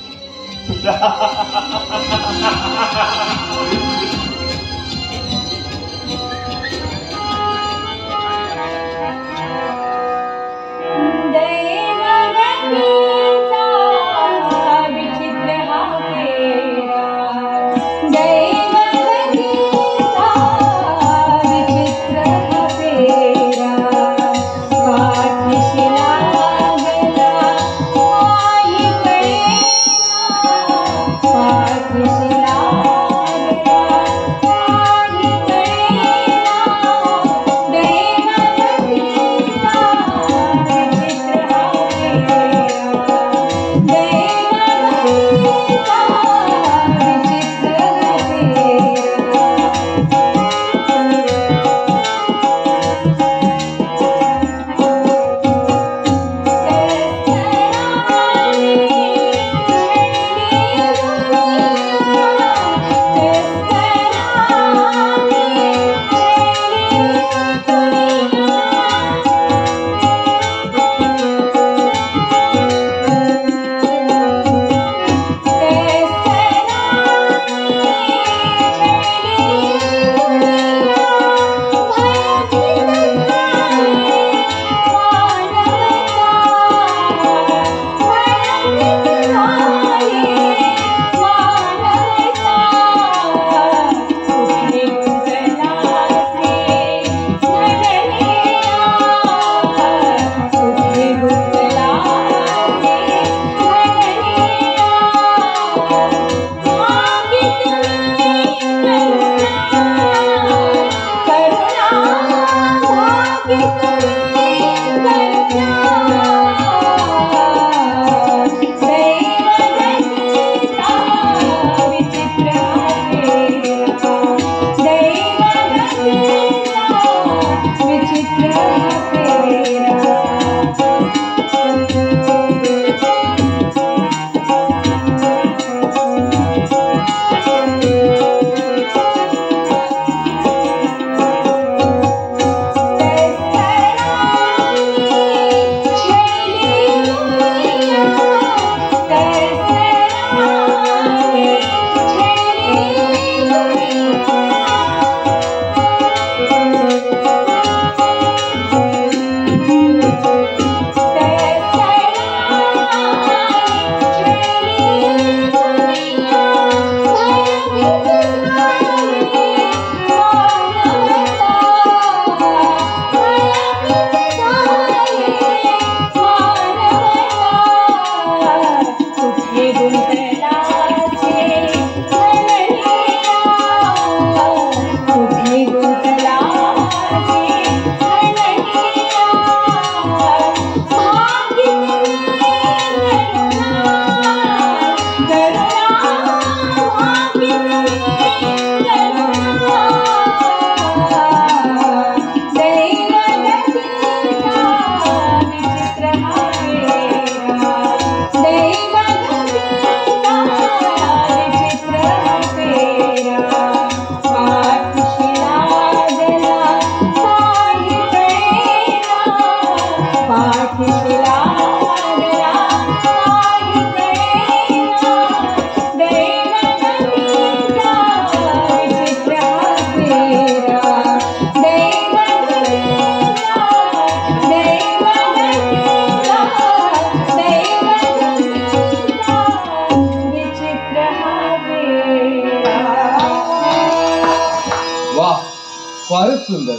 सुंदर.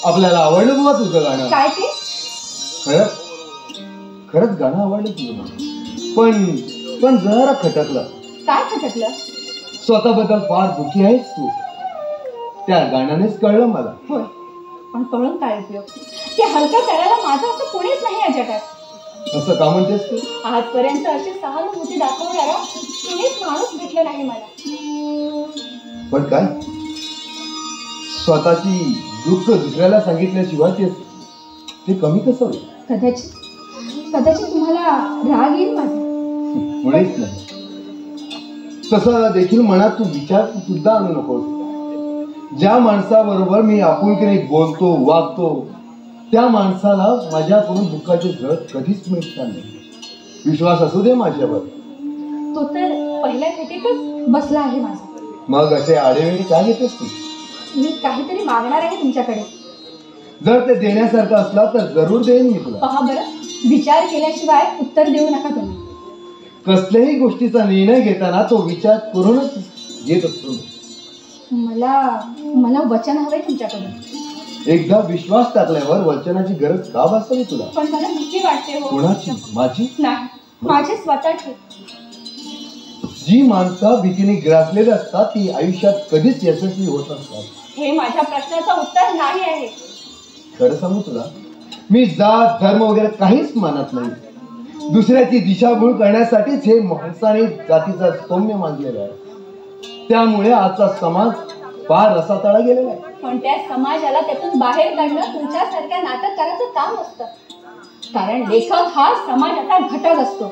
आपल्याला आवडलं बुवा तुझं गाणं. काय ते? खरंच गाणं आवडलं तुझं गाणं. पण जरा खटकलं. काय खटकलं? स्वतःबद्दल फार दुःखी आहेस तू. त्या गाण्यानेच कळलं मला. होय, पण कळून काय उपयोग? ते हलकं करायला माझं असं कोणीच नाही या जगात. असं का म्हणतेस तू? आजपर्यंत अशी सहानुभूती दाखवणारा कुणीच माणूस भेटला नाही मला. पण काय, स्वतःची दुःख दुसऱ्याला सांगितल्याशिवाय ते कमी कसं होईल? कदाचित तुम्हाला राग येईल माझा. मुळीच नाही. तसं देखील मनात तू विचार सुद्धा आणू नकोस. ज्या माणसाबरोबर मी आपुलकीने बोलतो वागतो त्या माणसाला माझ्याकडून दुःखाचे झळ कधीच मिळणार नाही. विश्वास असू दे माझ्यावर. तो तर पहिल्या भेटीतच बसला आहे माझा. मग असे आडेवेळी काय घेतेस तू? मी काहीतरी मागणार आहे तुमच्याकडे. जर ते देण्यासारखं असला तर जरूर देईन मी तुला. पहा बरं, विचार केल्याशिवाय उत्तर देऊ नका तुम्ही. कसल्याही गोष्टीचा निर्णय घेताना तो विचार करूनच घेत असतो. मला वचन हवंय तुमच्याकडून. एकदा विश्वास टाकल्यावर वचनाची गरज का भासली तुला? पण मला भीती वाटते हो. कोणाची? माझी नाही, माझी स्वतःची. जी माणसं भीतीने ग्रासलेली असतात ती आयुष्यात कधीच यशस्वी होत असतात. हे माझ्या प्रश्नाचं उत्तर नाही आहे. खरं सांगू तुला, मी जात धर्म वगैरे काहीच मानत नाही. दुसऱ्याची दिशाभूल करण्यासाठीच हे माणसाने जातीचा सौम्य मानलेला आहे. त्यामुळे आजचा समाज फार रसातळा गेलेला आहे. पण त्या समाजाला त्यातून बाहेर काढणं तुमच्यासारख्या नाटककाराचं काम असतं. कारण लेखक हा समाजाचा घटक असतो.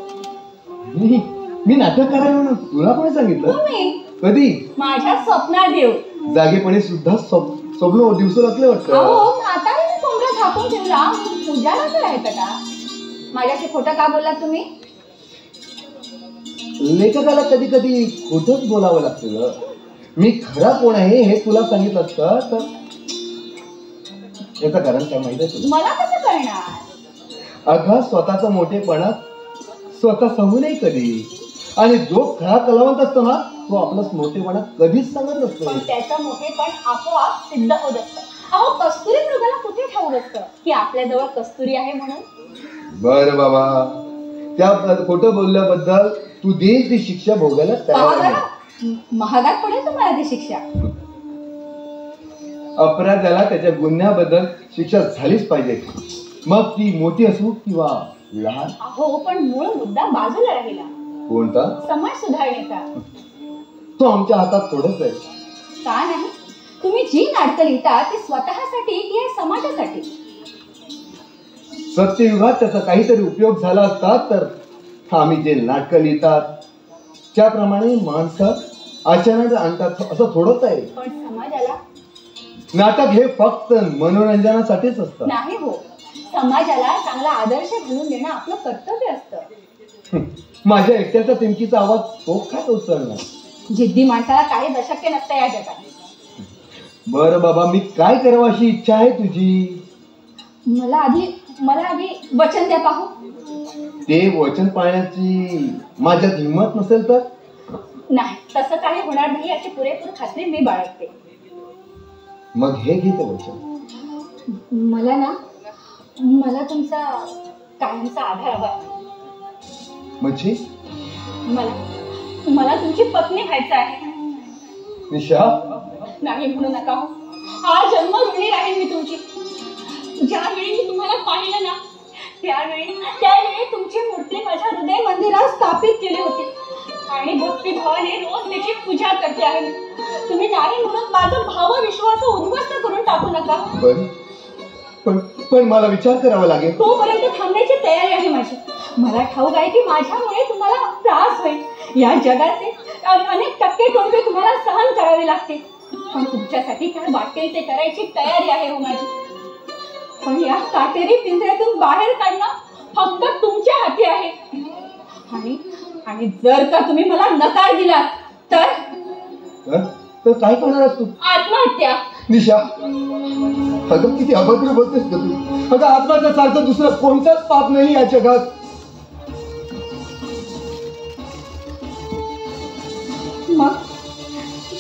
मी नाटककार आहे म्हणून तुला कोणी सांगितलं? तुम्ही कधी? माझ्या स्वप्नात येऊ. जागेपणी सुद्धा स्वप्न दिवस लागले वाटतं. अहो, म्हातारीने कोंबडा झाकून ठेवला, पूजाला तर राहतं का? माझ्याशी खोटं का बोललात तुम्ही? लेखकाला कधी कधी खोटंच बोलावं लागतं. मी खरा कोण आहे हे तुला सांगितलं असतं तर याचं कारण काय माहिती आहे? मला कसं कळणार? अगं, स्वतःचा मोठेपणा स्वतः सांगू नये कधी. आणि जो खरा कलावंत असतो ना तो आपलाच मोठेपणा कधीच सांगत नसतो. पण त्याचं मोठेपण आपोआप सिद्ध होत असतं. अहो, कस्तुरी मृगाला कुठे ठाऊक असतं की आपल्याजवळ कस्तुरी आहे म्हणून? बर बाबा, त्या खोटं बोलल्याबद्दल तू देईल ती शिक्षा भोगायला तयार आहे. महागात पडेल तुम्हाला ती शिक्षा. अपराधाला त्याच्या गुन्ह्याबद्दल शिक्षा झालीच पाहिजे, मग ती मोठी असू किंवा लहान. अहो, पण मूळ मुद्दा बाजूला राहिला. कोणता? समाज सुधारणेचा. तो आमच्या हातात थोडंच आहे. का नाही? तुम्ही जी नाटकं लिहिता ती स्वतःसाठी की या समाजासाठी? सत्ययुगात त्याचा काहीतरी उपयोग झाला असता तर आम्ही जे नाटकं लिहितात त्याप्रमाणे माणसं आचरणात आणतात असं थोडंच आहे. पण समाजाला नाटक हे फक्त मनोरंजनासाठीच असतं. नाही हो, समाजाला चांगला आदर्श घालून देणं आपलं कर्तव्य असतं. माझ्या एकट्याचा तिमकीचा आवाज तो काय उचलणार? जिद्दी माणसाला काही अशक्य नसतं या जगात. बरं बाबा, मी काय करावं अशी इच्छा आहे तुझी? मला आधी वचन द्या पाहू. ते वचन पाळण्याची माझ्यात हिंमत नसेल तर? नाही, तसं काही होणार नाही याची पुरेपूर खात्री मी बाळगते. मग हे घे ते वचन. मला तुमचा कायमचा आधार हवा. म्हणजे? मला तुमची पत्नी व्हायचं आहे. निशा, नाही म्हणू नका हो. हा जन्म ऋणी राहील मी तुमची. ज्यावेळी मी तुम्हाला पाहिलं ना त्यावेळी तुमची मूर्ती माझ्या हृदय मंदिरात स्थापित केली होती आणि भक्तिभावाने रोज त्याची पूजा करते आहे. तुम्ही नाही म्हणून माझा भावविश्वास उद्ध्वस्त करून टाकू नका. पण मला विचार करावा लागेल. तोपर्यंत थांबण्याची तयारी आहे माझी. मला ठाऊक आहे की माझ्यामुळे तुम्हाला त्रास होईल. या जगाचे अनेक टक्के टोळके तुम्हाला सहन करावे लागतील. पण तुमच्यासाठी काय वाटेल ते करायची तयारी आहे हो माझी. पण या काटेरी पिंजऱ्यातून बाहेर काढणं फक्त तुमच्या हाती आहे. आणि जर का तुम्ही मला नकार दिला तर काय करणार तू? आत्महत्या. निशा, अगं किती अभद्र बोलतेस का तू? अगं, आत्महत्यासारखं दुसरं कोणताच पाप नाही या जगात.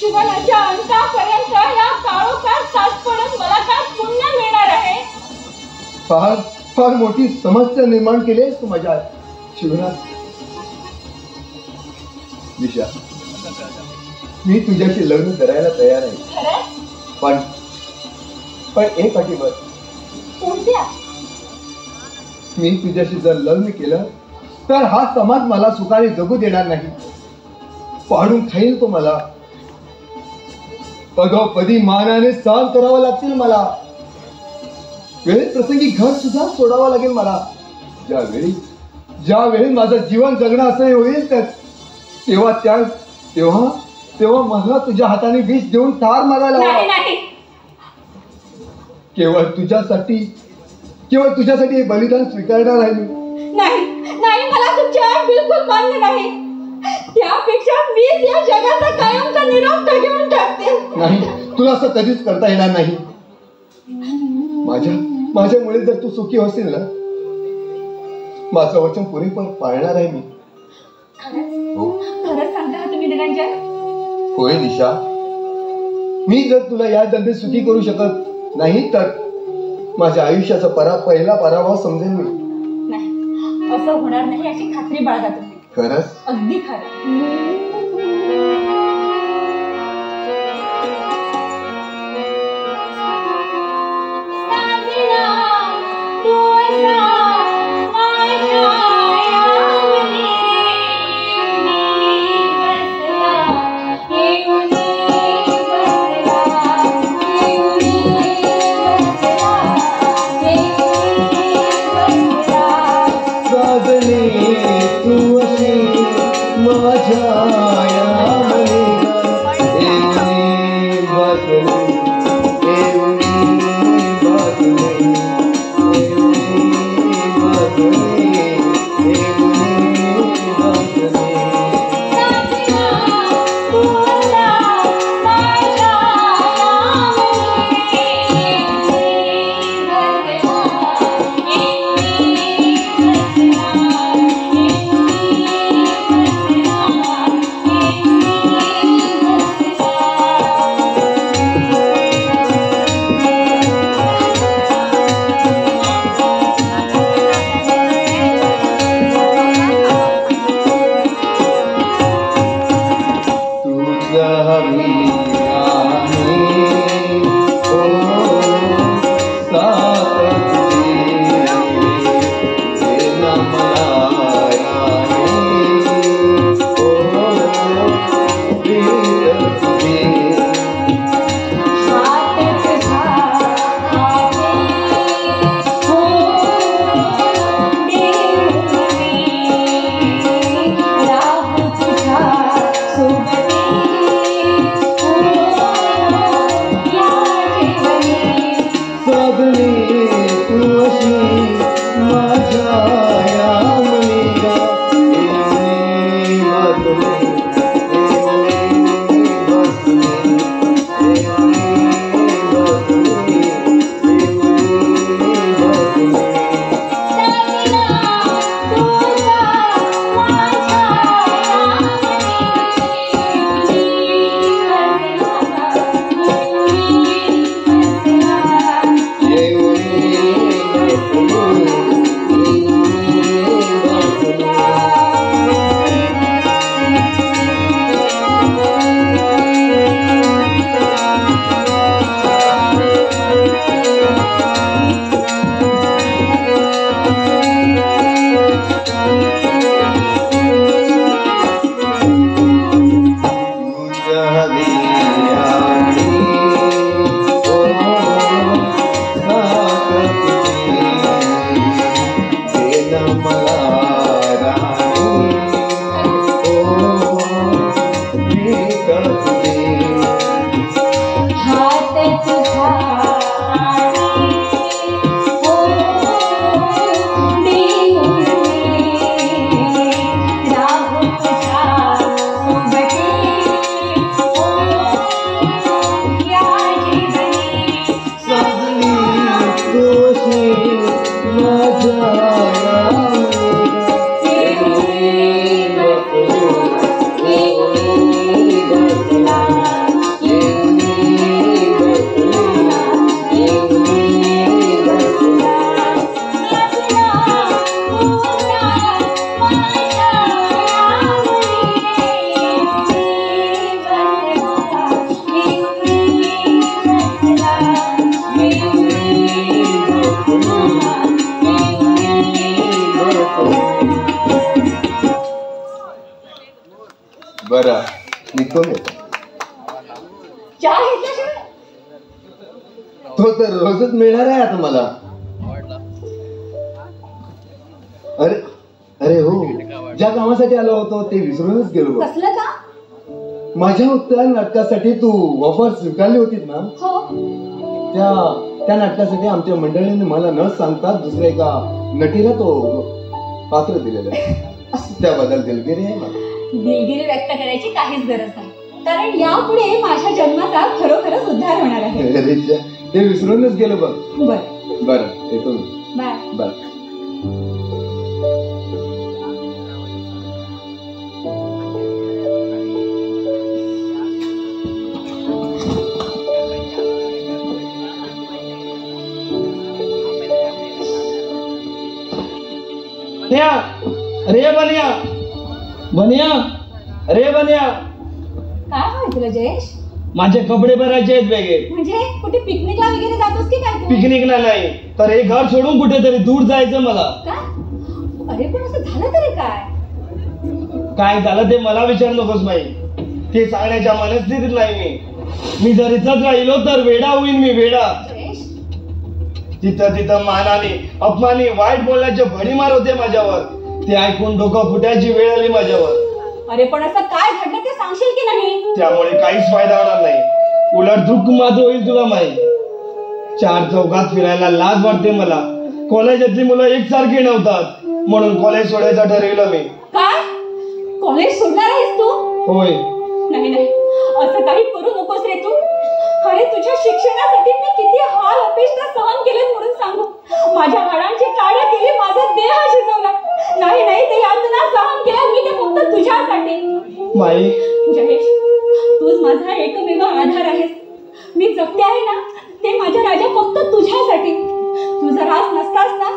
जीवनाच्या अंतापर्यंत या काळोखात साचपडून मला काय पुण्य मिळणार आहे? फार फार मोठी समस्या निर्माण केली आहेस तू माझ्या जीवनात. दिशा, मी तुझ्याशी लग्न करायला तयार आहे, खरंच? पण एक अटीवर. कोणत्या? मी तुझ्याशी जर लग्न केलं तर हा समाज मला सुखाने जगू देणार नाही, पाडून खाईल तो मला. पदोपदी मानाने सहन करावं लागतील मला. वेळेत प्रसंगी घर सुद्धा सोडावं लागेल मला. ज्यावेळी माझं जीवन जगणं असं होईल तर तेव्हा मला तुझ्या हाताने विष देऊन ठार मारायला हवा. नाही. केवळ तुझ्यासाठी हे बलिदान स्वीकारणार आहे मी. नाही, मला तुमची अट बिलकुल मान्य नाही. त्यापेक्षा मीच या जगाचा कायमचा निरोप घेऊन टाकते. नाही, तुला असं कधीच करता येणार नाही. माझ्यामुळे जर तू सुखी होशील ना, माझं वचन पुरेपूर पाळणार आहे मी. खरंच सांगता तुम्ही निरंजन? होय निशा, मी जर तुला या जन्मी सुखी करू शकत नाही तर माझ्या आयुष्याचा पहिला पराभव समजेल मी. नाही, असं होणार नाही याची खात्री बाळगा तुम्ही. खरंच? अगदी खरं. साजने तू अशी माझ्या बरं निघतो मी. चहा घेतल्याशिवाय तो तर रोजच मिळणार आहे आता मला. अरे अरे हो, ज्या कामासाठी आलो होतो ते विसरूनच गेलो बघ. कसलं का? माझ्या उत्तर नाटकासाठी तू ऑफर स्वीकारली होतीस ना, हो. त्या नाटकासाठी आमच्या मंडळीने मला न सांगता दुसऱ्या एका नटीला तो पात्र दिलेलं आहे. त्याबद्दल दिलगिरी आहे मला. दिलगिरी व्यक्त करायची काहीच गरज नाही, कारण यापुढे माझ्या जन्माचा खरोखरच उद्धार होणार आहे. अरे ते विसरूनच गेलो बघ. बरं बरं येतो मी. बाय. बाय. अरे बनिया बनिया, अरे बनिया, काय हवंय तुला जयेश? माझे कपडे भरायचे आहेत वेगळे. म्हणजे कुठे पिकनिकला वगैरे जातोस की काय तू? पिकनिकला नाही तर हे घर सोडून कुठेतरी दूर जायचं मला. काय? अरे पण असं झालं तरी काय? काय झालं ते मला विचार नकोस बाई. ते सांगण्याच्या मनस्थितीत नाही मी जर इथंच राहिलो तर वेडा होईन मी, वेडा. जयेश, तिथं तिथं मानाने अपमानी वाईट बोलण्याचे भडीमार होते माझ्यावर. ते ऐकून डोकं फुटायची वेळ आली माझ्यावर. अरे पण असं काय घडलं ते सांगशील की नाही? त्यामुळे काहीच फायदा होणार नाही, उलट दुःख मात्र होईल तुला माहीत. चार चौकात फिरायला लाज वाटते मला. कॉलेजातली मुलं एकसारखी नव्हतात म्हणून कॉलेज सोडायचं ठरवलं मी. काय? कॉलेज सोडणार आहेस तू? होय. नाही नाही, असं काही करू नकोस रे तू. अरे तुझ्या शिक्षणासाठी मी किती हाल अपेक्षा सहन केलेत म्हणून सांगू. माझ्या हाडांची काड्या केली, माझा देह शिजवला. नाही नाही, ते यातना सहन केला मी ते फक्त तुझ्यासाठी. माई, जयेश, तूच माझा एकमेव आधार आहेस. मी जगते आहे ना ते माझ्या राजा फक्त तुझ्यासाठी. तू जर आज नसतास ना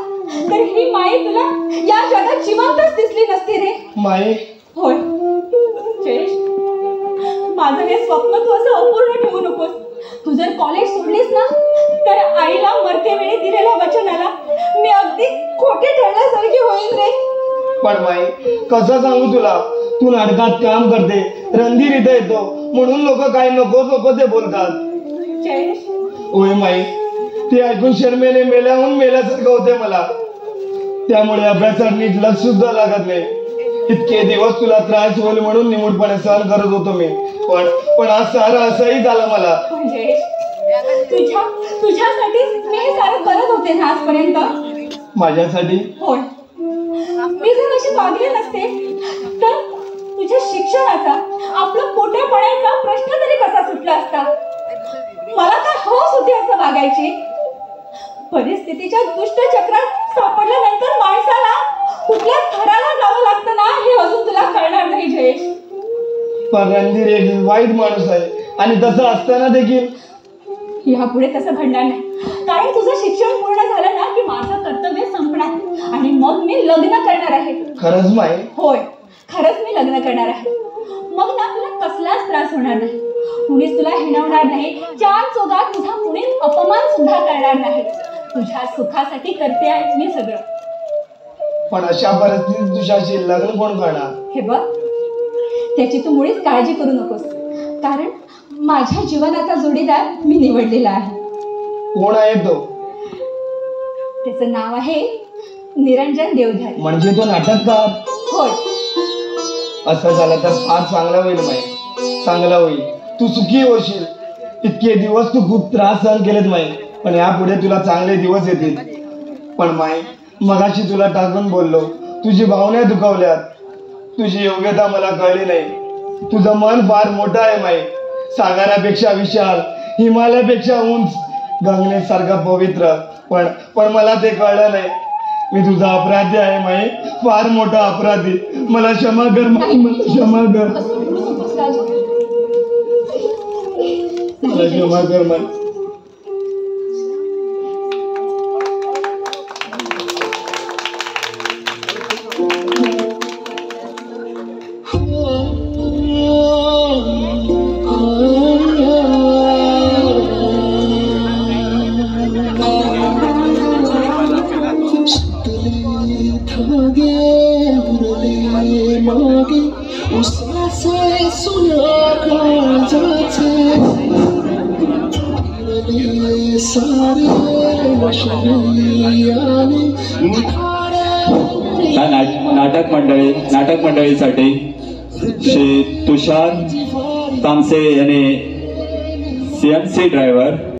तर ही माई तुला या जगात जिवंतच दिसली नसती रे. माई. होय जयेश, माझं हे स्वप्न तू असं अपूर्ण ठेवू नकोस. तू जर कॉलेज सोडलीस ना तर आईला मरते वेळी दिलेल्या वचनाला मी अगदी खोटे ठरल्यासारखी होईल रे. पण माई, कसं सांगू तुला, तू नाटकात काम करते, रणधीर इथं येतो म्हणून लोक काय नको ते बोलतात. जयेश, होय माई, ते ऐकून शर्मेने मेल्याहून मेल्यासारखं होते मला. त्यामुळे अभ्यासात नीट लक्ष सुद्धा लागत नाही. इतके दिवस तुला त्रास होईल म्हणून निमूटपणे सहन करत होतो मी, पण आज सारा असंही झालं मला. जयेश, तुझ्यासाठी मी हे सारं करत होते ना आजपर्यंत. माझ्यासाठी? होय. मी जर अशी वागले नसते तर तुझ्या शिक्षणाचा, आपलं पोटा पाण्याचा प्रश्न तरी कसा सुटला असता. मला काय हौस होती असं वागायची. परिस्थितीच्या दुष्ट चक्रात सापडल्यानंतर माणसाला कुठल्या थराला जावं लागतं ना हे अजून तुला कळणार नाही जयेश. पण रणधीर एक वाईट माणूस आहे आणि तसं असताना देखील यापुढे तसं घडणार नाही. कारण तुझं शिक्षण पूर्ण झालं ना की माझं कर्तव्य संपणार आणि मग मी लग्न करणार आहे. खरंच माई? होय, खरंच मी लग्न करणार आहे. मग ना तुला कसलाच त्रास होणार नाही. कुणीच तुला हिणवणार नाही. चार चौघात तुझा कुणी अपमान सुद्धा करणार नाही. तुझ्या सुखासाठी करते आहे मी सगळं. पण अशा परिस्थितीत तुझ्याशी लग्न कोण करणार? हे बघ, त्याची तू मुळीच काळजी करू नकोस. कारण माझ्या जीवनाचा जोडीदार मी निवडलेला आहे. कोण आहे तो? त्याचं नाव आहे निरंजन देवधारी. म्हणजे तो नाटककार? होय. असं झालं तर फार चांगला होईल माई, चांगला होईल. तू सुखी होशील. इतके दिवस तू खूप त्रास सहन केलेत माई, पण यापुढे तुला चांगले दिवस येतील. पण माई, मगाशी तुला टाकून बोललो, तुझी भावना दुखावल्यात. तुझी योग्यता मला कळली नाही. तुझं मन फार मोठं आहे माई, सागरापेक्षा विशाल, हिमालयापेक्षा उंच, गंगेसारखा पवित्र. पण मला ते कळलं नाही. मी तुझा अपराधी आहे माई, फार मोठा अपराधी. मला क्षमा कर माई, मला क्षमा कर. मला क्षमा कर माई. धागे उरले मागे उसाचे सुन्या काळजाचे सारे वशनियाने निखारे नाटक मंडळीसाठी श्री तुषार तामसे याने CMC ड्रायव्हर